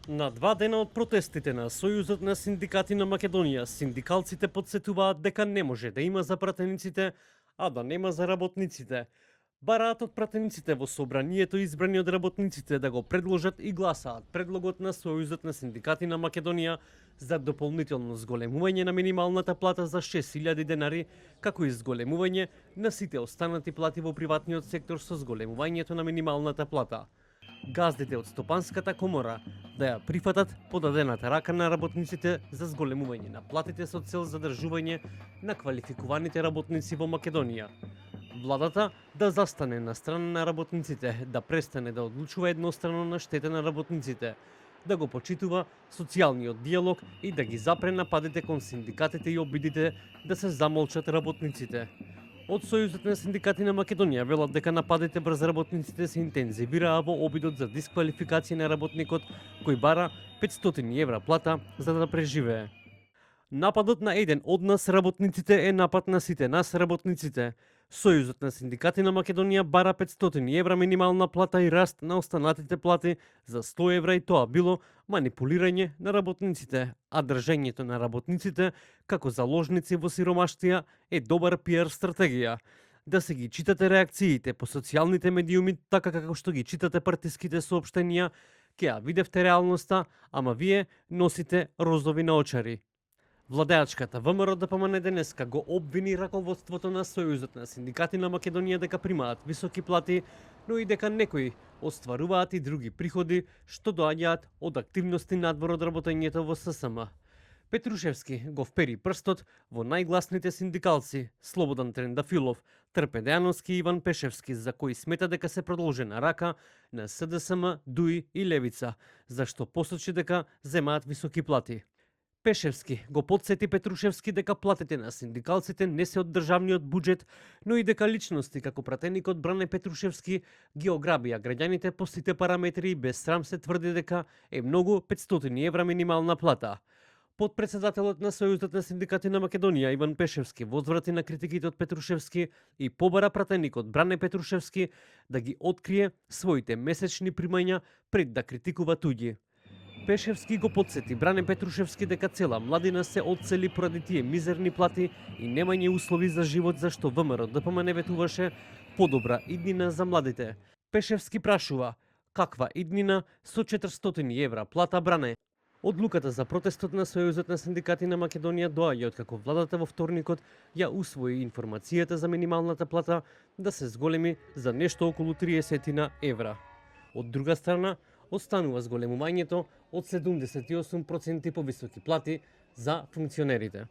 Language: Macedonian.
На 2 дена од протестите на Сојузот на синдикати на Македонија, синдикалците потсетуваат дека не може да има за пратениците, а да нема за работниците. Бараат од пратениците во собранието избрани од работниците да го предложат и гласаат предлогот на Сојузот на синдикати на Македонија за дополнително зголемување на минималната плата за 6000 денари, како и зголемување на сите останати плати во приватниот сектор со зголемувањето на минималната плата. Газдите од Стопанската комора да ја прифатат подадената рака на работниците за зголемување на платите со цел задржување на квалификуваните работници во Македонија. Владата да застане на страна на работниците, да престане да одлучува еднострано на штета на работниците, да го почитува социјалниот диалог и да ги запре нападите кон синдикатите и обидите да се замолчат работниците. Од Сојузот на синдикати на Македонија велат дека нападите врз работниците се интензивираа во обидот за дисквалификација на работникот кој бара 500 евра плата за да преживее. Нападот на еден од нас работниците е напад на сите нас работниците. Сојузот на синдикати на Македонија бара 500 евра минимална плата и раст на останатите плати за 100 евра и тоа било манипулирање на работниците, а држењето на работниците како заложници во сиромаштија е добар пиар стратегија. Да се ги читате реакциите по социјалните медиуми така како што ги читате партиските соопштенија, ќе ја видевте реалноста, ама вие носите розови наочари. Владеачката ВМРО ДПМН денеска го обвини раководството на Сојузот на синдикати на Македонија дека примаат високи плати, но и дека некои остваруваат и други приходи што доаѓаат од активности надвор од работењето во ССМ. Петрушевски го впери прстот во најгласните синдикалци Слободан Трендафилов, Трпе Дејановски и Иван Пешевски, за кои смета дека се продолжена рака на СДСМ, ДУИ и Левица, зашто посочи дека земаат високи плати. Пешевски го потсети Петрушевски дека платите на синдикалците не се од државниот буџет, но и дека личности како пратеникот Бране Петрушевски ги ограбија граѓаните по сите параметри и без срам се тврди дека е многу 500 евра минимална плата. Подпредседателот на Сојузот на синдикати на Македонија Иван Пешевски возврати на критиките од Петрушевски и побара пратеникот Бране Петрушевски да ги открие своите месечни примања пред да критикува туѓи. Пешевски го потсети Бране Петрушевски дека цела младина се одсели поради тие мизерни плати и немање услови за живот, зашто ВМРО ДПМН ветуваше подобра иднина за младите. Пешевски прашува каква иднина со 400 евра плата Бране. Одлуката за протестот на Сојузот на синдикати на Македонија доаѓа откако владата во вторникот ја усвои информацијата за минималната плата да се зголеми за нешто околу 30 евра. Од друга страна, останува зголемувањето од 78% повисоки плати за функционерите.